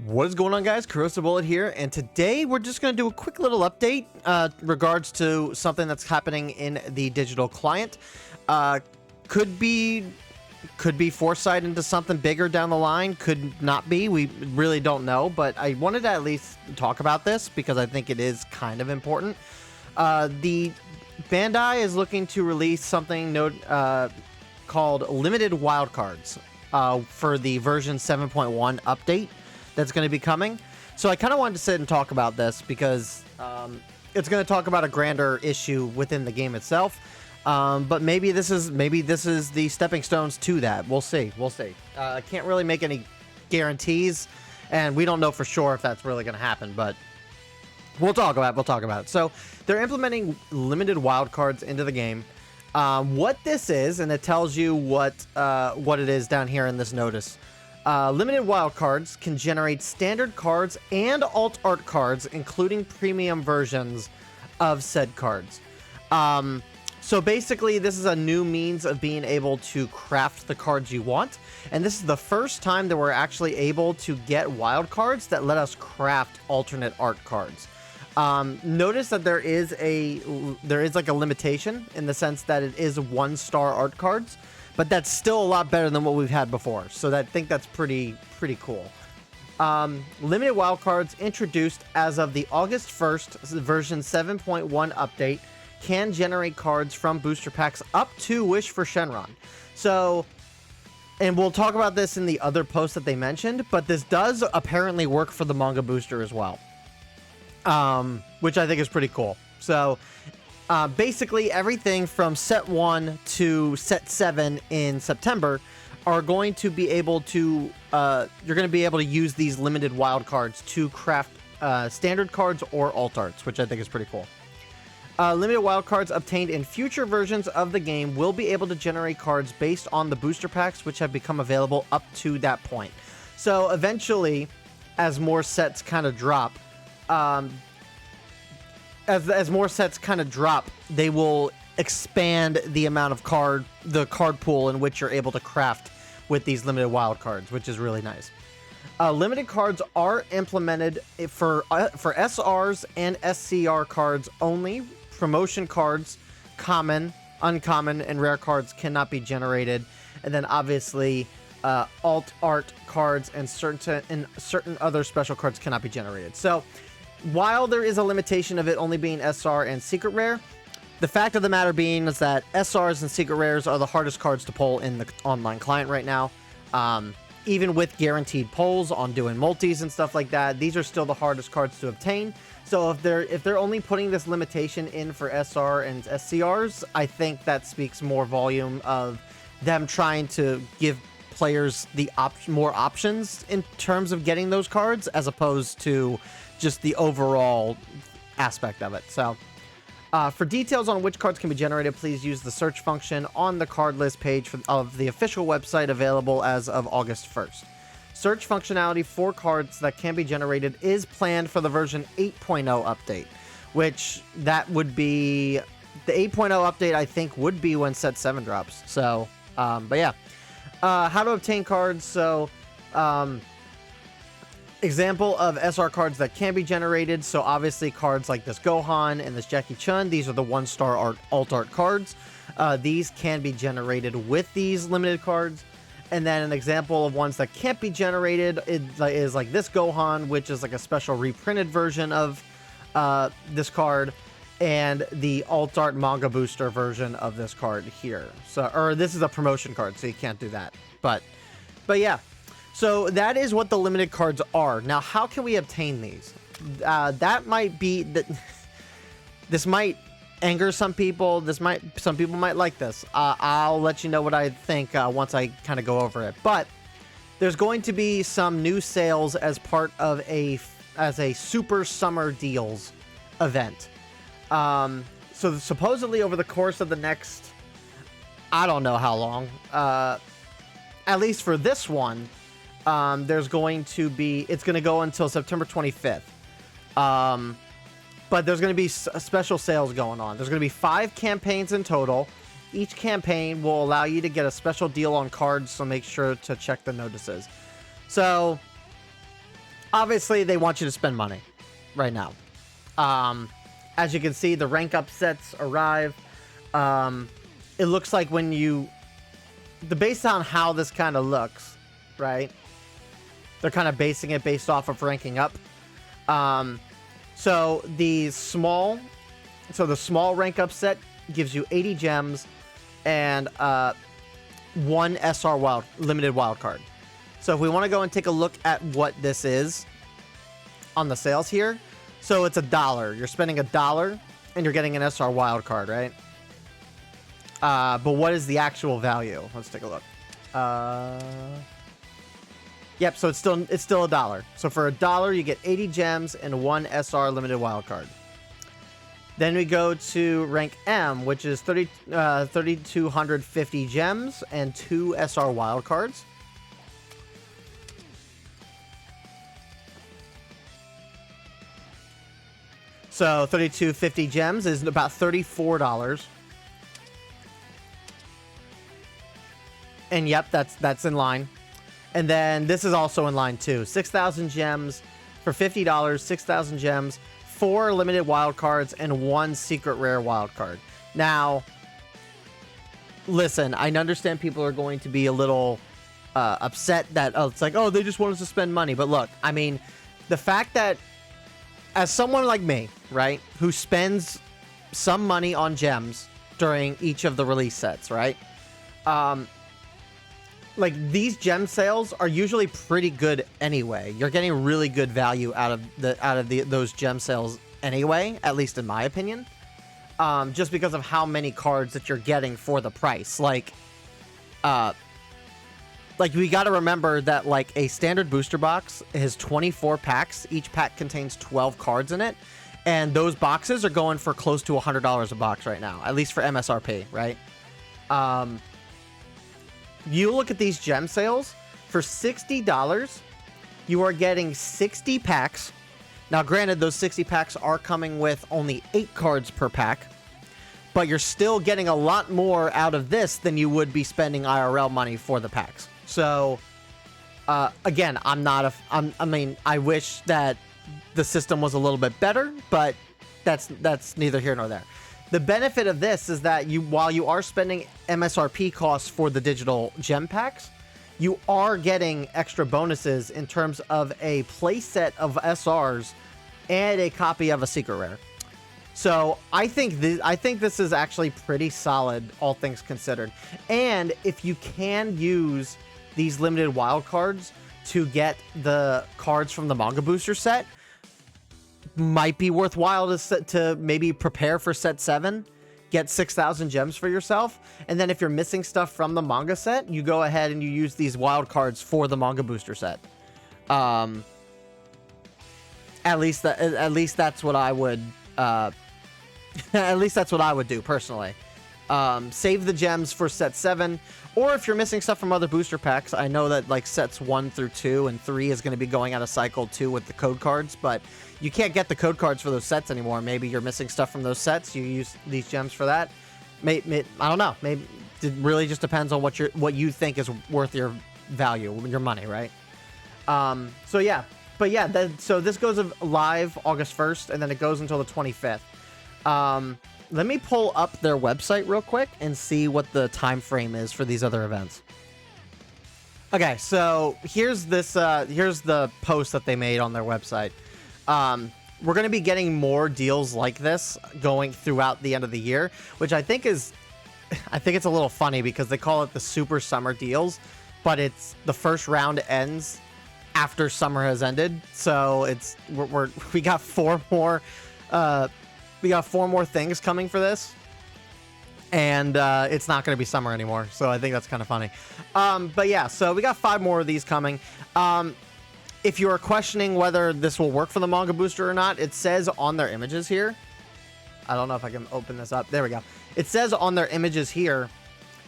What is going on, guys? CRAFTABLE here, and today we're just going to do a quick little update regards to something that's happening in the digital client. Could be foresight into something bigger down the line, could not be. We really don't know, but I wanted to at least talk about this because I think it is kind of important. The Bandai is looking to release something called Limited WildCards for the version 7.1 update that's going to be coming. So I kind of wanted to sit and talk about this because it's going to talk about a grander issue within the game itself. But maybe this is the stepping stones to that. We'll see. I can't really make any guarantees, and we don't know for sure if that's really going to happen, but we'll talk about it. So they're implementing limited wildcards into the game. What this is, and it tells you what it is down here in this notice. Limited wildcards can generate standard cards and alt art cards, including premium versions of said cards. So basically, this is a new means of being able to craft the cards you want, and this is the first time that we're actually able to get wild cards that let us craft alternate art cards. Notice that there is like a limitation in the sense that it is 1-star art cards, but that's still a lot better than what we've had before. So I think that's pretty cool. Limited wildcards introduced as of the August 1st version 7.1 update can generate cards from booster packs up to Wish for Shenron. So, and we'll talk about this in the other post that they mentioned, but this does apparently work for the manga booster as well, which I think is pretty cool. So basically everything from set 1 to set 7 in September are going to be able to you're going to be able to use these limited wild cards to craft standard cards or alt arts, which I think is pretty cool. Limited wildcards obtained in future versions of the game will be able to generate cards based on the booster packs, which have become available up to that point. So eventually, as more sets kind of drop, as more sets kind of drop, they will expand the amount of the card pool in which you're able to craft with these limited wildcards, which is really nice. Limited cards are implemented for SRs and SCR cards only. Promotion cards, common, uncommon, and rare cards cannot be generated. And then obviously alt art cards and certain other special cards cannot be generated. So while there is a limitation of it only being SR and secret rare, the fact of the matter being is that SRs and secret rares are the hardest cards to pull in the online client right now. Even with guaranteed pulls on doing multis and stuff like that, these are still the hardest cards to obtain. So if they're only putting this limitation in for SR and SCRs, I think that speaks more volume of them trying to give players the more options in terms of getting those cards, as opposed to just the overall aspect of it. So for details on which cards can be generated, please use the search function on the card list page of the official website, available as of August 1st. Search functionality for cards that can be generated is planned for the version 8.0 update, which that would be the 8.0 update, I think, would be when set 7 drops. So, but yeah. How to obtain cards. So, example of SR cards that can be generated. So obviously cards like this Gohan and this Jackie Chun, these are the 1-star alt art cards. These can be generated with these limited cards. And then an example of ones that can't be generated is like this Gohan, which is like a special reprinted version of this card, and the alt art manga booster version of this card here. So, or this is a promotion card, so you can't do that. But yeah. So that is what the limited cards are. Now, how can we obtain these? That might be this might anger some people. Some people might like this. I'll let you know what I think once I kind of go over it. But there's going to be some new sales as part of a super summer deals event. So supposedly over the course of the next, I don't know how long, at least for this one, there's going to be, it's going to go until September 25th. But there's going to be special sales going on. There's going to be 5 campaigns in total. Each campaign will allow you to get a special deal on cards, so make sure to check the notices. So obviously they want you to spend money right now. As you can see, the rank up sets arrive. It looks like when you, based on how this kind of looks, right? They're kind of basing it based off of ranking up. So the small rank up set gives you 80 gems and one SR limited wild card. So if we want to go and take a look at what this is on the sales here, so it's $1. You're spending $1 and you're getting an SR wild card, right? But what is the actual value? Let's take a look. Yep, so it's still $1. So for $1, you get 80 gems and one SR limited wild card. Then we go to rank M, which is 3,250 gems and 2 SR wild cards. So 3,250 gems is about $34. And yep, that's in line. And then this is also in line too. 6,000 gems for $50, 6,000 gems, 4 limited wild cards, and 1 secret rare wild card. Now, listen, I understand people are going to be a little upset that it's like, oh, they just want us to spend money. But look, I mean, the fact that as someone like me, right, who spends some money on gems during each of the release sets, right? Like, these gem sales are usually pretty good anyway. You're getting really good value out of those gem sales anyway, at least in my opinion. Just because of how many cards that you're getting for the price. Like we got to remember that, like, a standard booster box has 24 packs. Each pack contains 12 cards in it. And those boxes are going for close to $100 a box right now, at least for MSRP, right? You look at these gem sales, for $60, you are getting 60 packs. Now, granted, those 60 packs are coming with only 8 cards per pack, but you're still getting a lot more out of this than you would be spending IRL money for the packs. So, again, I mean, I wish that the system was a little bit better, but that's neither here nor there. The benefit of this is that while you are spending MSRP costs for the digital gem packs, you are getting extra bonuses in terms of a playset of SRs and a copy of a secret rare. So I think this is actually pretty solid, all things considered. And if you can use these limited wild cards to get the cards from the manga booster set, might be worthwhile to maybe prepare for set 7, get 6,000 gems for yourself, and then if you're missing stuff from the manga set, you go ahead and you use these wild cards for the manga booster set. At least that's what I would do personally. Save the gems for set 7, or if you're missing stuff from other booster packs, I know that like sets 1 through 2 and 3 is going to be going out of cycle 2 with the code cards, but you can't get the code cards for those sets anymore. Maybe you're missing stuff from those sets. You use these gems for that. I don't know. Maybe it really just depends on what you think is worth your value, your money, right? So yeah, but yeah. So this goes live August 1st, and then it goes until the 25th. Let me pull up their website real quick and see what the time frame is for these other events. Okay, so here's the post that they made on their website. We're going to be getting more deals like this going throughout the end of the year, which I think it's a little funny because they call it the Super Summer Deals, but it's the first round ends after summer has ended. So we got 4 more things coming for this, and it's not going to be summer anymore. So I think that's kind of funny. But yeah, so we got 5 more of these coming. If you are questioning whether this will work for the manga booster or not, it says on their images here. I don't know if I can open this up. There we go. It says on their images here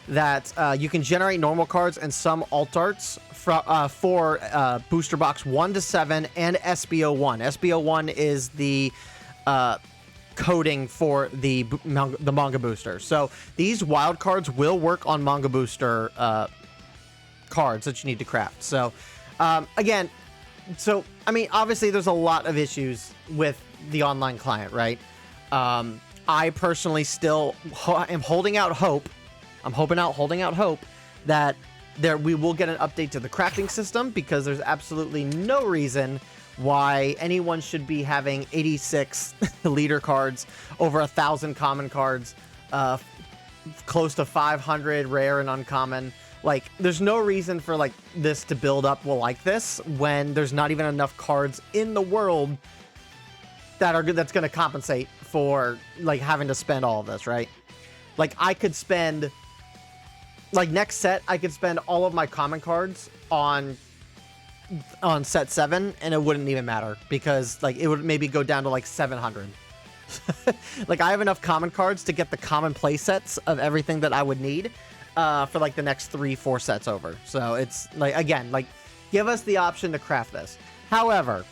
that you can generate normal cards and some alt arts for booster box 1 to 7 and SBO1. SBO1 is the coding for the manga booster. So these wild cards will work on manga booster cards that you need to craft. So again, so, I mean, obviously there's a lot of issues with the online client, right? I personally still am holding out hope. I'm holding out hope that we will get an update to the crafting system, because there's absolutely no reason why anyone should be having 86 leader cards, over 1,000 common cards, close to 500 rare and uncommon. Like, there's no reason for like this to build up like this when there's not even enough cards in the world that's going to compensate for like having to spend all of this, right? Like, I could spend, like, next set I could spend all of my common cards on set 7 and it wouldn't even matter, because like it would maybe go down to like 700. Like, I have enough common cards to get the common play sets of everything that I would need for like the next 3-4 sets over. So it's like, again, like, give us the option to craft this. However,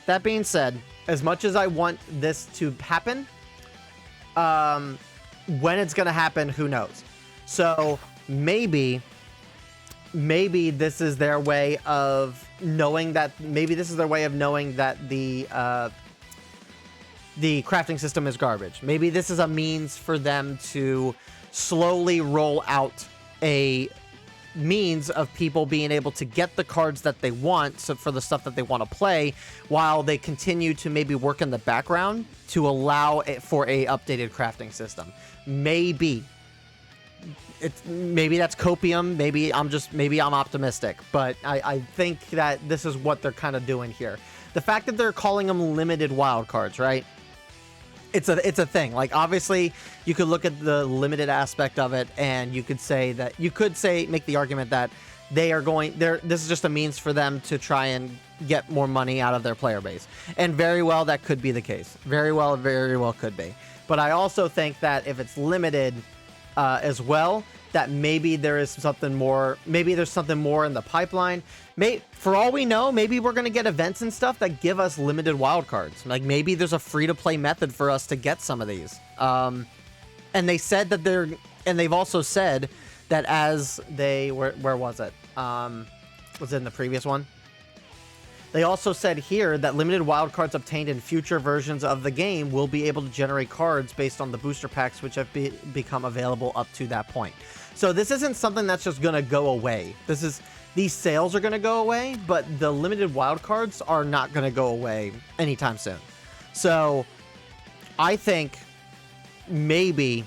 that being said, as much as I want this to happen, when it's gonna happen, who knows? So maybe this is their way of knowing that, the crafting system is garbage. Maybe this is a means for them to slowly roll out a means of people being able to get the cards that they want, so for the stuff that they want to play, while they continue to maybe work in the background to allow it for a updated crafting system. Maybe that's copium. Maybe I'm optimistic, but I think that this is what they're kind of doing here. The fact that they're calling them limited wildcards, right? It's a thing. Like, obviously you could look at the limited aspect of it, and you could make the argument that this is just a means for them to try and get more money out of their player base. And very well, that could be the case. Very well could be. But I also think that if it's limited as well, that maybe there is something more. Maybe there's something more in the pipeline. For all we know, maybe we're going to get events and stuff that give us limited wildcards. Like, maybe there's a free-to-play method for us to get some of these. And they said that they've also said that as they, where was it? Was it in the previous one? They also said here that limited wildcards obtained in future versions of the game will be able to generate cards based on the booster packs which have become available up to that point. So this isn't something that's just going to go away. These sales are going to go away, but the limited wildcards are not going to go away anytime soon. So I think maybe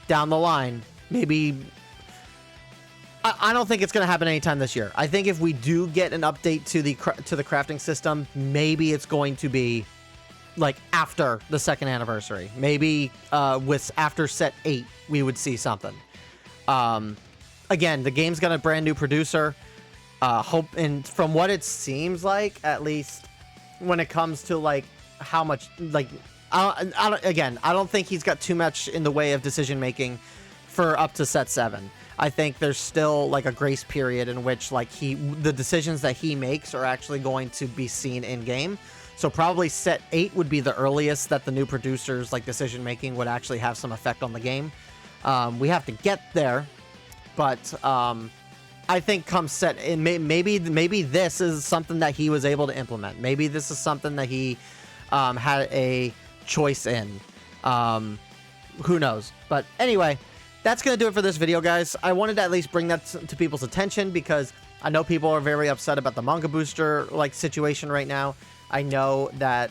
down the line, I don't think it's going to happen anytime this year. I think if we do get an update to the crafting system, maybe it's going to be like after the 2nd anniversary. Maybe after set 8, we would see something. Again, the game's got a brand new producer. And from what it seems like, at least when it comes to like how much, like, I don't think he's got too much in the way of decision making for up to set 7. I think there's still like a grace period in which like the decisions that he makes are actually going to be seen in game. So probably set 8 would be the earliest that the new producer's like decision making would actually have some effect on the game. We have to get there, but I think come set, and maybe this is something that he was able to implement. Maybe this is something that he had a choice in. Who knows? But anyway, that's going to do it for this video, guys. I wanted to at least bring that to people's attention, because I know people are very upset about the manga booster like situation right now. I know that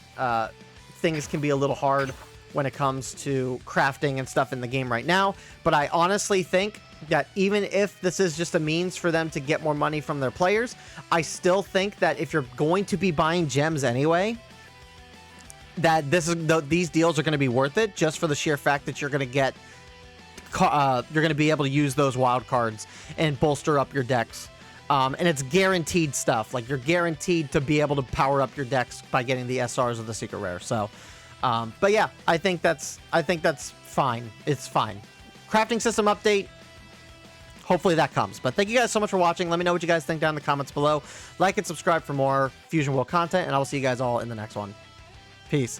things can be a little hard when it comes to crafting and stuff in the game right now, but I honestly think that even if this is just a means for them to get more money from their players, I still think that if you're going to be buying gems anyway, that these deals are going to be worth it, just for the sheer fact that you're going to be able to use those wild cards and bolster up your decks. And it's guaranteed stuff. Like, you're guaranteed to be able to power up your decks by getting the SRs of the secret rare. So, but yeah, I think that's fine. It's fine. Crafting system update. Hopefully that comes. But thank you guys so much for watching. Let me know what you guys think down in the comments below. Like and subscribe for more Fusion World content, and I will see you guys all in the next one. Peace.